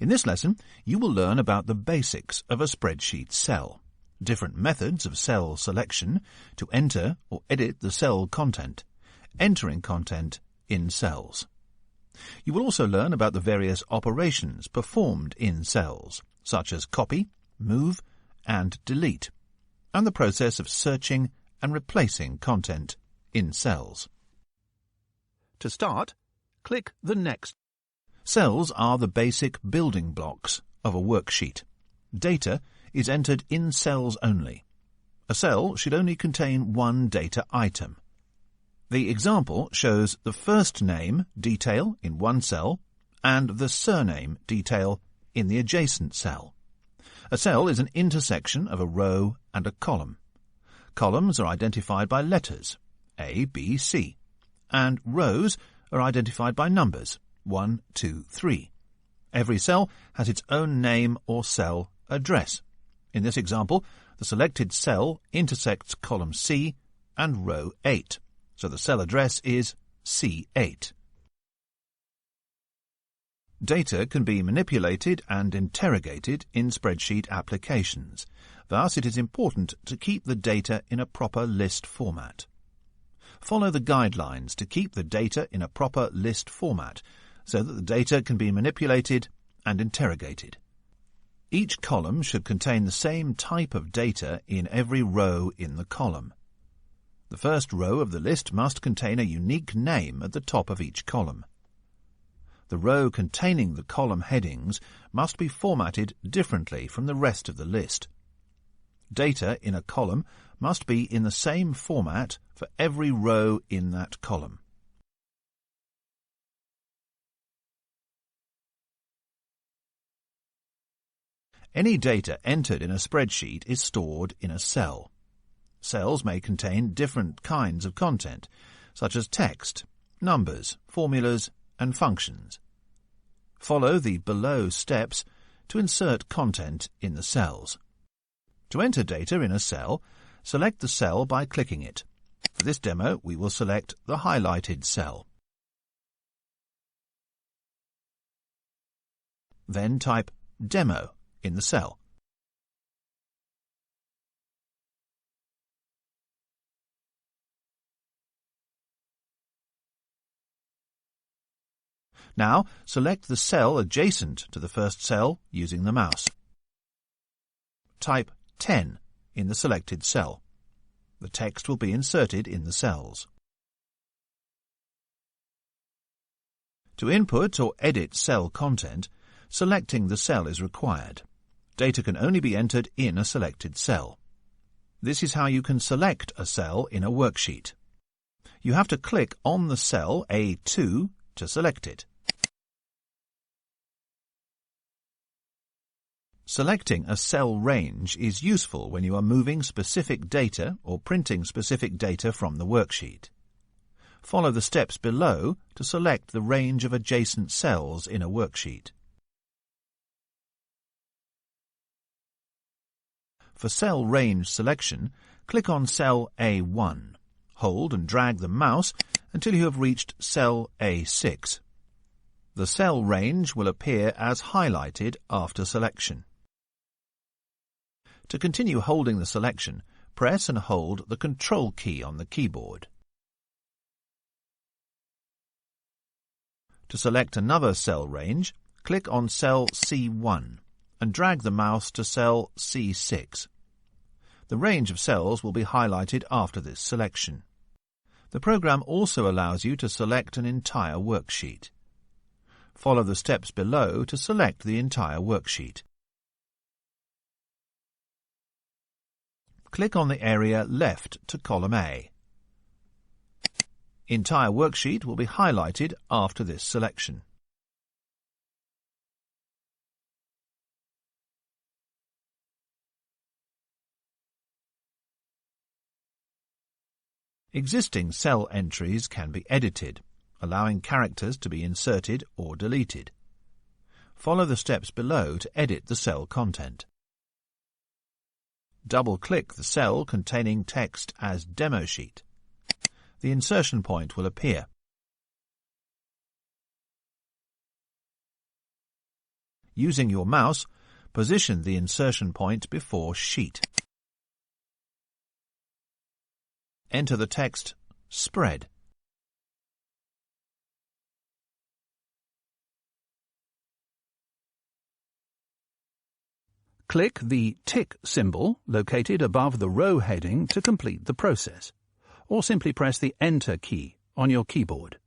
In this lesson, you will learn about the basics of a spreadsheet cell, different methods of cell selection to enter or edit the cell content, entering content in cells. You will also learn about the various operations performed in cells, such as copy, move, and delete, and the process of searching and replacing content in cells. To start, click the Next. Cells are the basic building blocks of a worksheet. Data is entered in cells only. A cell should only contain one data item. The example shows the first name detail in one cell and the surname detail in the adjacent cell. A cell is an intersection of a row and a column. Columns are identified by letters, A, B, C, and rows are identified by numbers, 1, 2, 3. Every cell has its own name or cell address. In this example, the selected cell intersects column C and row 8, so the cell address is C8. Data can be manipulated and interrogated in spreadsheet applications. Thus, it is important to keep the data in a proper list format. Follow the guidelines to keep the data in a proper list format so that the data can be manipulated and interrogated. Each column should contain the same type of data in every row in the column. The first row of the list must contain a unique name at the top of each column. The row containing the column headings must be formatted differently from the rest of the list. Data in a column must be in the same format for every row in that column. Any data entered in a spreadsheet is stored in a cell. Cells may contain different kinds of content, such as text, numbers, formulas, and functions. Follow the below steps to insert content in the cells. To enter data in a cell, select the cell by clicking it. For this demo, we will select the highlighted cell. Then type Demo in the cell. Now, select the cell adjacent to the first cell using the mouse. Type 10 in the selected cell. The text will be inserted in the cells. To input or edit cell content, selecting the cell is required. Data can only be entered in a selected cell. This is how you can select a cell in a worksheet. You have to click on the cell A2 to select it. Selecting a cell range is useful when you are moving specific data or printing specific data from the worksheet. Follow the steps below to select the range of adjacent cells in a worksheet. For cell range selection, click on cell A1. Hold and drag the mouse until you have reached cell A6. The cell range will appear as highlighted after selection. To continue holding the selection, press and hold the Control key on the keyboard. To select another cell range, click on cell C1 and drag the mouse to cell C6. The range of cells will be highlighted after this selection. The program also allows you to select an entire worksheet. Follow the steps below to select the entire worksheet. Click on the area left to column A. Entire worksheet will be highlighted after this selection. Existing cell entries can be edited, allowing characters to be inserted or deleted. Follow the steps below to edit the cell content. Double-click the cell containing text as Demo Sheet. The insertion point will appear. Using your mouse, position the insertion point before Sheet. Enter the text Spread. Click the tick symbol located above the row heading to complete the process, or simply press the Enter key on your keyboard.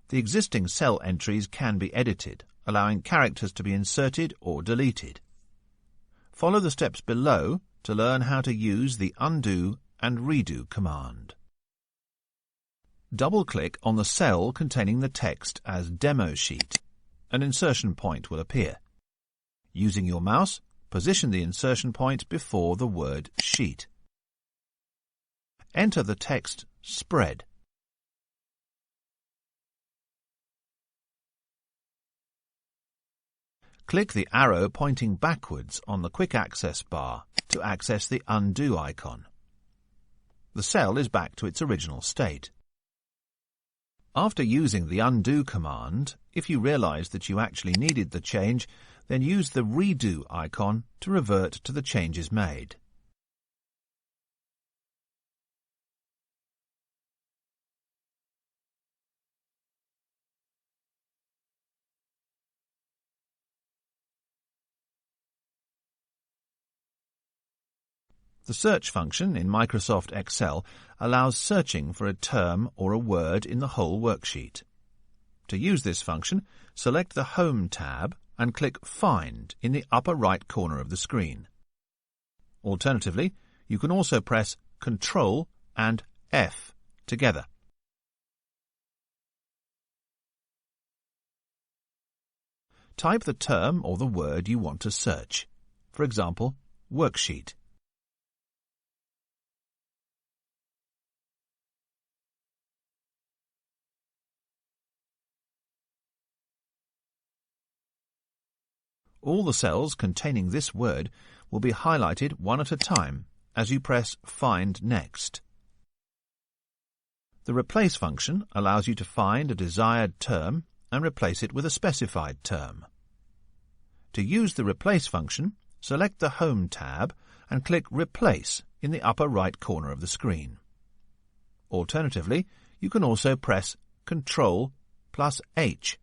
The existing cell entries can be edited, allowing characters to be inserted or deleted. Follow the steps below to learn how to use the Undo and Redo command. Double-click on the cell containing the text as Demo Sheet. An insertion point will appear. Using your mouse, position the insertion point before the word Sheet. Enter the text Spread. Click the arrow pointing backwards on the Quick Access bar to access the Undo icon. The cell is back to its original state. After using the Undo command, if you realize that you actually needed the change, then use the Redo icon to revert to the changes made. The search function in Microsoft Excel allows searching for a term or a word in the whole worksheet. To use this function, select the Home tab and click Find in the upper right corner of the screen. Alternatively, you can also press Ctrl and F together. Type the term or the word you want to search. For example, worksheet. All the cells containing this word will be highlighted one at a time as you press Find Next. The Replace function allows you to find a desired term and replace it with a specified term. To use the Replace function, select the Home tab and click Replace in the upper right corner of the screen. Alternatively, you can also press Ctrl plus H.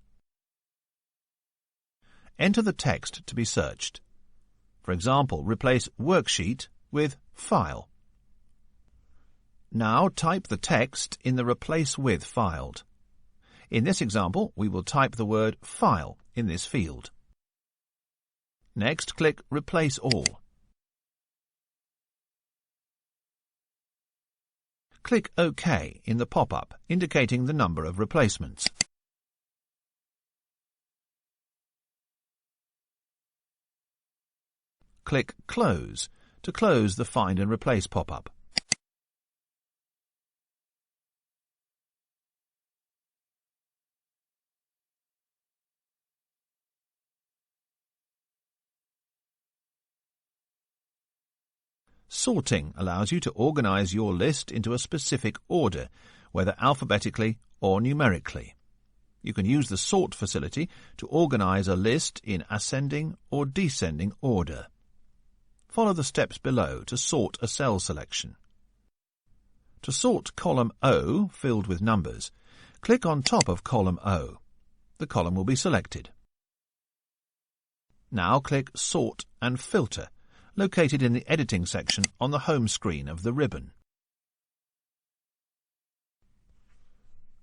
Enter the text to be searched. For example, replace Worksheet with File. Now type the text in the Replace With field. In this example, we will type the word File in this field. Next, click Replace All. Click OK in the pop-up, indicating the number of replacements. Click Close to close the Find and Replace pop-up. Sorting allows you to organize your list into a specific order, whether alphabetically or numerically. You can use the Sort facility to organize a list in ascending or descending order. Follow the steps below to sort a cell selection. To sort column O, filled with numbers, click on top of column O. The column will be selected. Now click Sort and Filter, located in the Editing section on the home screen of the ribbon.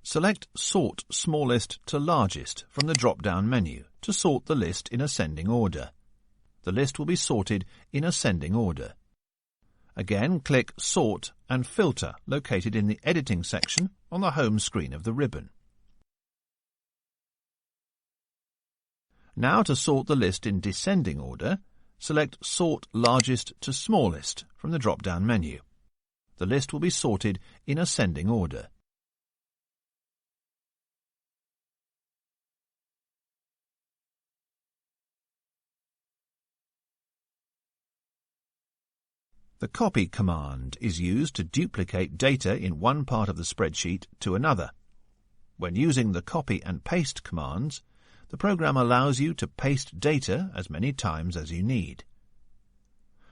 Select Sort Smallest to Largest from the drop-down menu to sort the list in ascending order. The list will be sorted in ascending order. Again, click Sort and Filter, located in the Editing section on the home screen of the ribbon. Now to sort the list in descending order, select Sort Largest to Smallest from the drop-down menu. The list will be sorted in ascending order. The copy command is used to duplicate data in one part of the spreadsheet to another. When using the copy and paste commands, the program allows you to paste data as many times as you need.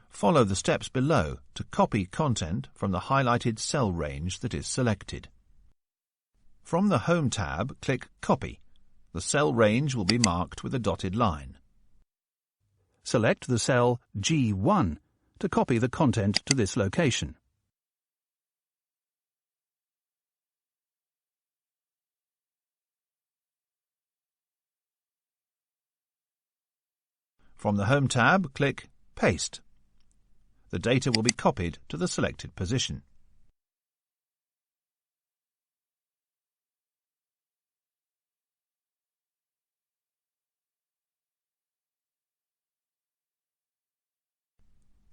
Follow the steps below to copy content from the highlighted cell range that is selected. From the Home tab, click Copy. The cell range will be marked with a dotted line. Select the cell G1 to copy the content to this location. From the Home tab, click Paste. The data will be copied to the selected position.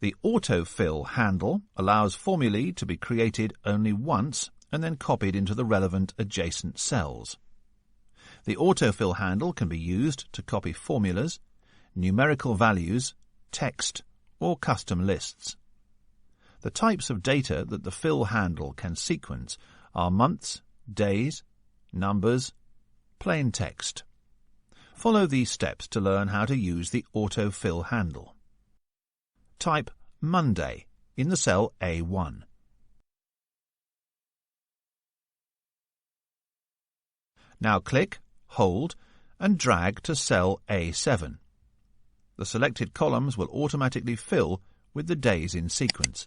The autofill handle allows formulae to be created only once and then copied into the relevant adjacent cells. The autofill handle can be used to copy formulas, numerical values, text, or custom lists. The types of data that the fill handle can sequence are months, days, numbers, plain text. Follow these steps to learn how to use the autofill handle. Type Monday in the cell A1. Now click, hold, and drag to cell A7. The selected columns will automatically fill with the days in sequence.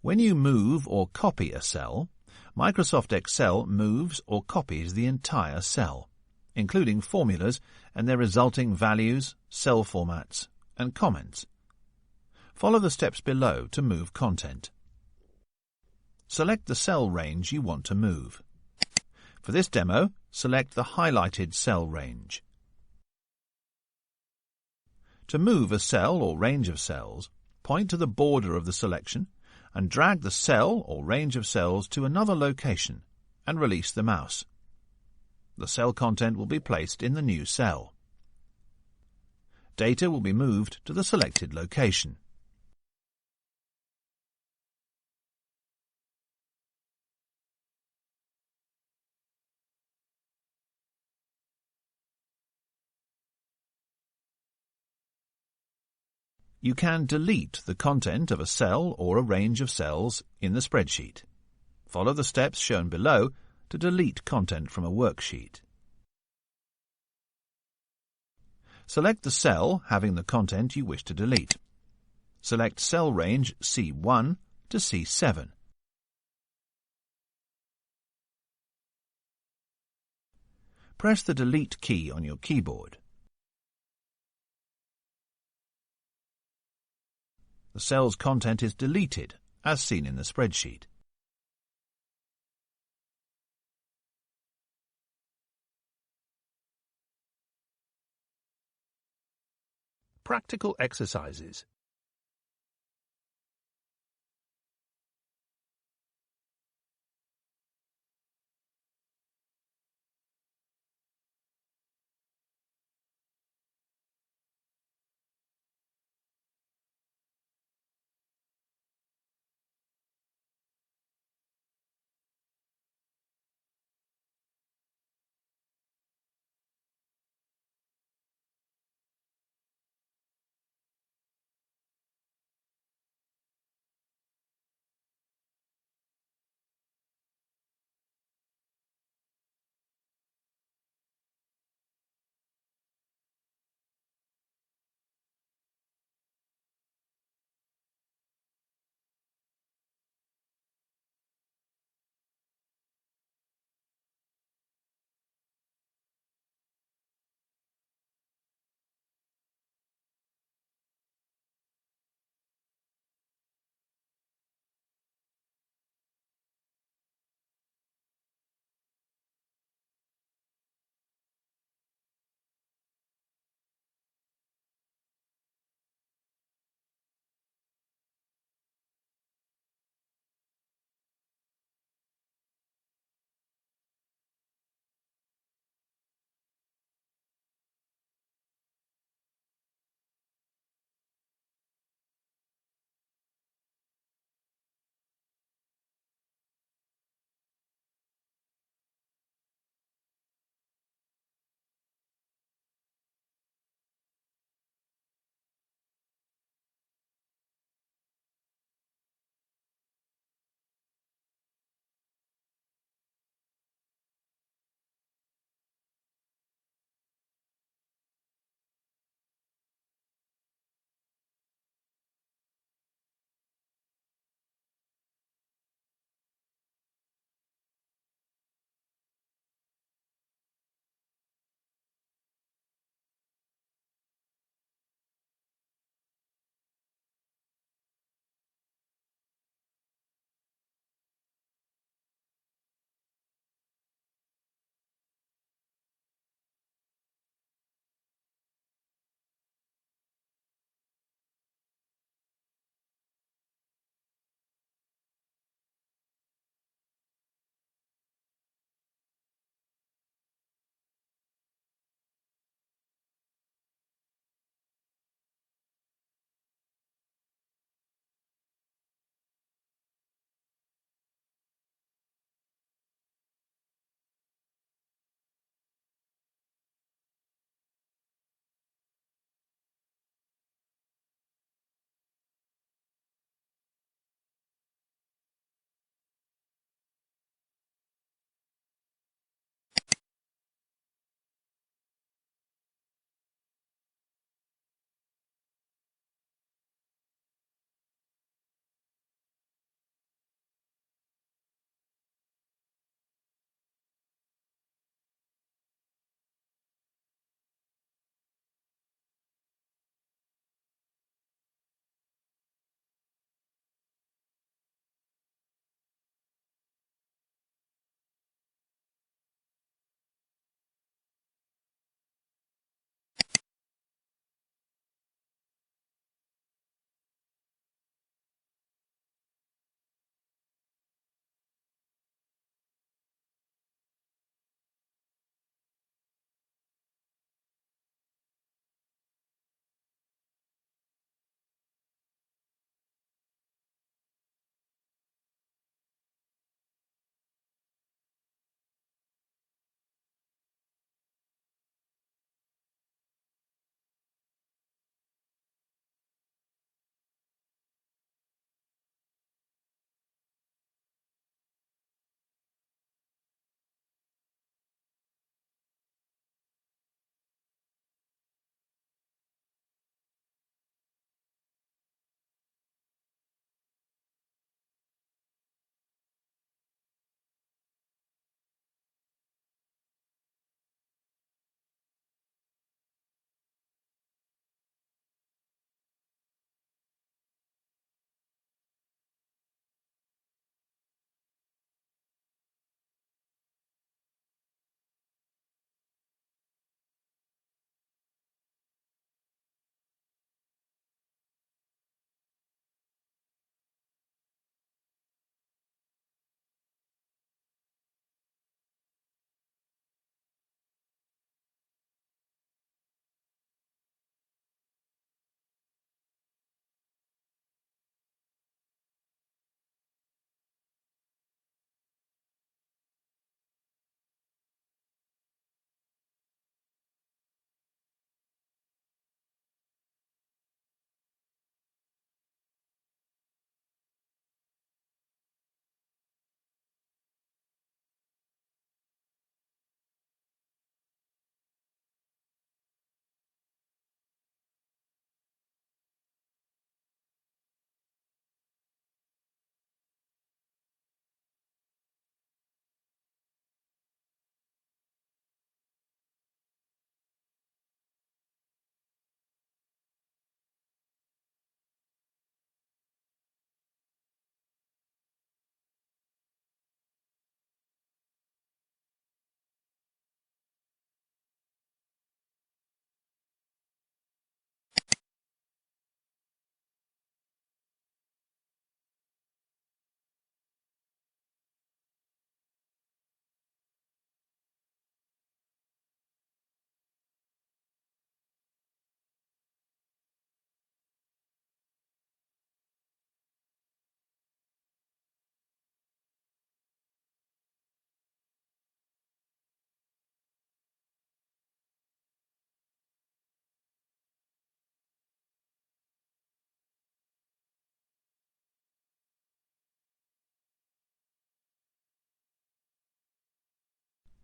When you move or copy a cell, Microsoft Excel moves or copies the entire cell, including formulas and their resulting values, cell formats, and comments. Follow the steps below to move content. Select the cell range you want to move. For this demo, select the highlighted cell range. To move a cell or range of cells, point to the border of the selection and drag the cell or range of cells to another location and release the mouse. The cell content will be placed in the new cell. Data will be moved to the selected location. You can delete the content of a cell or a range of cells in the spreadsheet. Follow the steps shown below to delete content from a worksheet. Select the cell having the content you wish to delete. Select cell range C1 to C7. Press the Delete key on your keyboard. The cell's content is deleted, as seen in the spreadsheet. Practical exercises.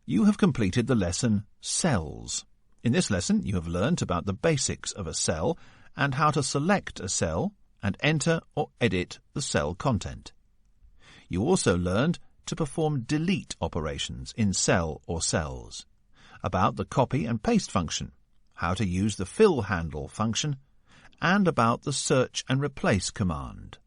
You have completed the lesson Cells. In this lesson, you have learnt about the basics of a cell and how to select a cell and enter or edit the cell content. You also learned to perform delete operations in cell or cells, about the copy and paste function, how to use the fill handle function, and about the search and replace command.